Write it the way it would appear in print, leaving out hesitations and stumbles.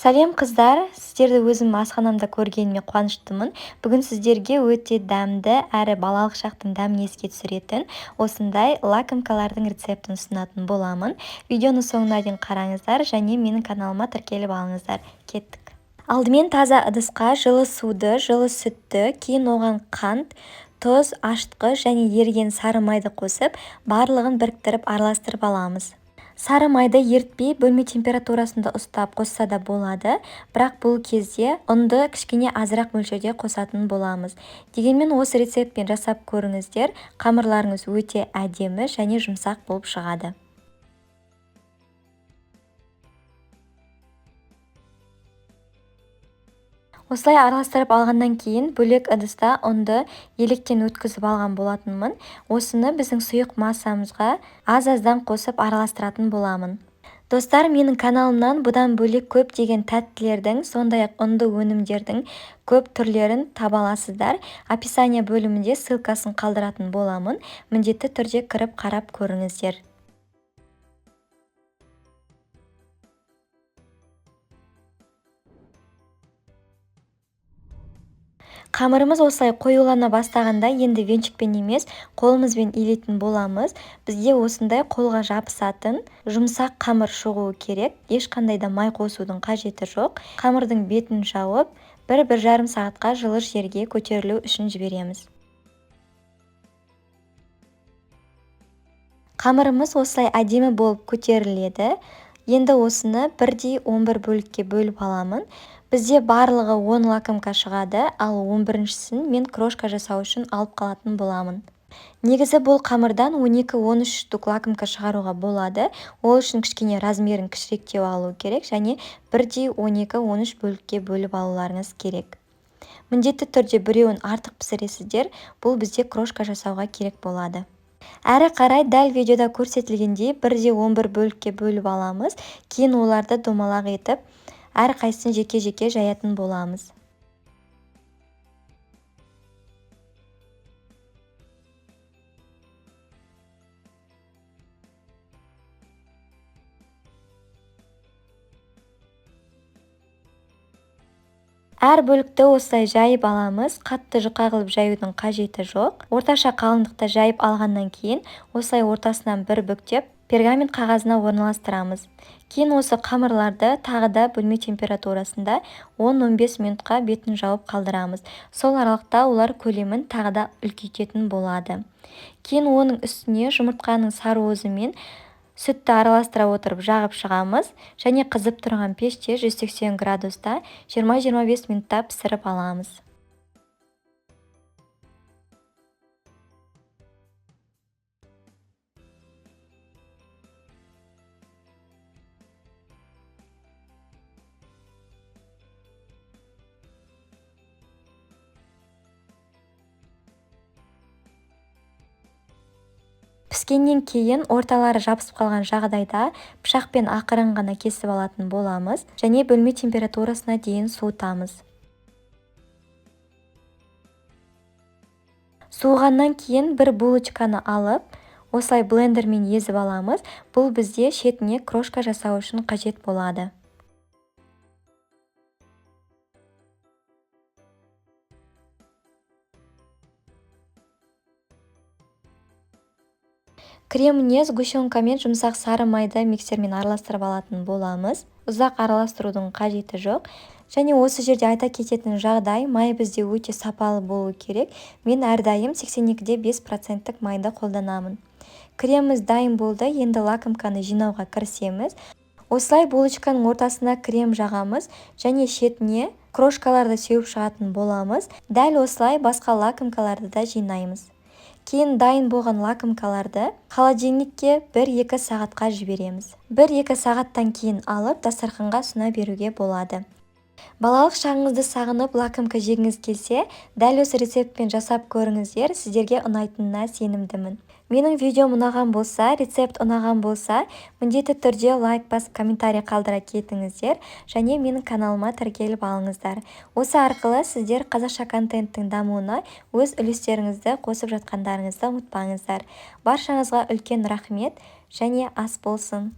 Сәлем қыздар, сіздерді өзім асханамда көргеніме қуаныштымын. Бүгін сіздерге өте дәмді әрі балалық шақтың дәмін еске түсіретін осындай лакомкалардың рецептін ұсынатын боламын. Видеоны соңына дейін қараңыздар және менің каналыма тіркеліп алыңыздар. Кеттік. Алдымен таза ыдысқа жылы суды, жылы сүтті, кейін оған қант, тұз, ашытқы және еріген сары майды қосып, барлығын біріктіріп араластырып аламыз. Сары майды ертпей бөлме температурасында ұстап қосса да болады, бірақ бұл кезде ұнды кішкене азырақ мөлшерде қосатын боламыз. Дегенмен осы рецептпен жасап көріңіздер, қамырларыңыз өте әдемі және жұмсақ болып шығады. Осылай араластырып алғаннан кейін бөлек ыдыста ұнды електен өткізіп алған болатынмын. Осыны біздің сұйық массамызға аз-аздан қосып араластыратын боламын. Достар, менің каналымнан бұдан бөлек көптеген тәттілердің, сондай-ақ ұнды өнімдердің көп түрлерін таба аласыздар. Описание бөлімінде ссылкасын қалдыратын боламын. Міндетті түрде кіріп қарап көріңіздер. Қамырымыз осылай қоюлана бастағанда енді венчикпен емес, қолымызбен илейтін боламыз. Бізде осындай қолға жабысатын жұмсақ қамыр шығуы керек. Ешқандай да май қосудың қажеті жоқ. Қамырдың бетін жауып, 1-1,5 сағатқа жылы жерге көтерілу үшін жібереміз. Қамырымыз осылай әдемі болып көтеріледі. Енді осыны бірдей 11 бөлікке бөліп аламын. Бізде барлығы 10 лакомка шығады, ал 11-шісін мен крошка жасау үшін алып қалатын боламын. Негізі бұл қамырдан 12-13 штук лакомка шығаруға болады. Ол үшін кішкене размерін кішіректеу алу керек және бірдей 12-13 бөлікке бөліп алуларыңыз керек. Міндетті түрде біреуін артық пісіресіздер, бұл бізде крошка жасауға керек болады. Әрі қарай дәл видеода көрсетілгендей 1-11 бөлікке бөліп аламыз, кейін оларды домалақ етіп, әр қайсысын жеке-жеке жаятын боламыз. Әр бөлікті осылай жайып аламыз, қатты жұқа қылып жаюдың қажеті жоқ. Орташа қалыңдықта жайып алғаннан кейін осылай ортасынан бір бүктеп пергамент қағазына орналастырамыз. Кейін осы қамырларды тағы да бөлме температурасында 10-15 минутқа бетін жауып қалдырамыз. Сол аралықта олар көлемін тағы да үлкейтетін болады. Кейін оның үстіне жұмыртқаның сарыуызы мен сүтті араластыра отырып жағып шығамыз және қызып тұрған пеште 180 градуста 20-25 минутта пісіріп аламыз. Піскеннен кейін орталары жабысып қалған жағдайда пышақпен ақырын ғана кесіп алатын боламыз және бөлме температурасына дейін суытамыз. Суығаннан кейін бір булочканы алып, осылай блендермен езіп аламыз. Бұл бізде шетіне крошка жасау үшін қажет болады. Креміне сгущенкамен жұмсақ сары майды миксермен араластырып алатын боламыз. Ұзақ араластырудың қажеті жоқ. Және осы жерде айта кететін жағдай, май бізде өте сапалы болу керек. Мен әрдайым 82,5% майды қолданамын. Креміміз дайын болды, енді лакомканы жинауға кірісеміз. Осылай булочканың ортасына крем жағамыз және шетіне крошкаларды сеуіп шығатын боламыз. Дәл осылай басқа лакомкаларды да жинаймыз. Кейін дайын болған лакомкаларды холодильникке 1-2 сағатқа жібереміз. 1-2 сағаттан кейін алып дастарханға ұсына беруге болады. Балалық шағыңызды сағынып лакомка жегіңіз келсе, дәл осы рецептпен жасап көріңіздер, сіздерге ұнайтынына сенімдімін. Менің видеом ұнаған болса, рецепт ұнаған болса, міндетті түрде лайк басып комментарий қалдыра кетіңіздер және менің каналыма тіркеліп алыңыздар. Осы арқылы сіздер қазақша контенттің дамуына өз үлестеріңізді қосып жатқандарыңызды ұмытпаңыздар. Баршаңызға үлкен рахмет және ас болсын.